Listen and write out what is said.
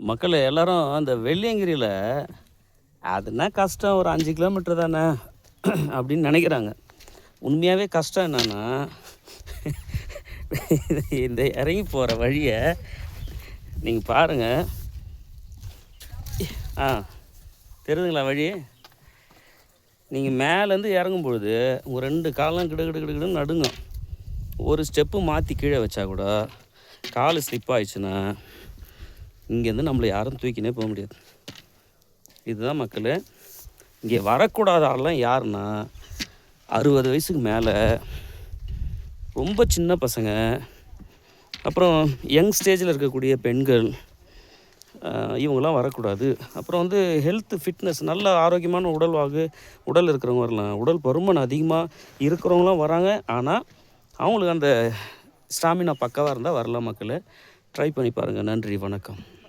மக்கள் எல்லாரும் அந்த வெள்ளியங்கிரியில் அதுனா கஷ்டம், ஒரு 5 கிலோமீட்டர் தானே அப்படின்னு நினைக்கிறாங்க. உண்மையாகவே கஷ்டம் என்னென்னா, இந்த இறங்கி போகிற வழியை நீங்கள் பாருங்கள். தெரியுதுங்களா வழி? நீங்கள் மேலேருந்து இறங்கும் பொழுது உங்கள் 2 காலம் கிடுகிடுன்னு நடுங்கும். ஒரு ஸ்டெப்பு மாற்றி கீழே வச்சா கூட கால் ஸ்லிப் ஆயிடுச்சுன்னா இங்கேருந்து நம்மளை யாரும் தூக்கினே போக முடியாது. இதுதான் மக்கள். இங்கே வரக்கூடாத ஆள்லாம் யாருன்னா 60 வயசுக்கு மேலே, ரொம்ப சின்ன பசங்க, அப்புறம் யங் ஸ்டேஜில் இருக்கக்கூடிய பெண்கள், இவங்களாம் வரக்கூடாது. அப்புறம் ஹெல்த் ஃபிட்னஸ், நல்ல ஆரோக்கியமான உடல் இருக்கிறவங்க வரலாம். உடல் பருமன் அதிகமாக இருக்கிறவங்களாம் வராங்க. ஆனால் அவங்களுக்கு அந்த ஸ்டாமினா பக்காவாக இருந்தால் வரலாம் மக்கள். ட்ரை பண்ணி பாருங்கள். நன்றி, வணக்கம்.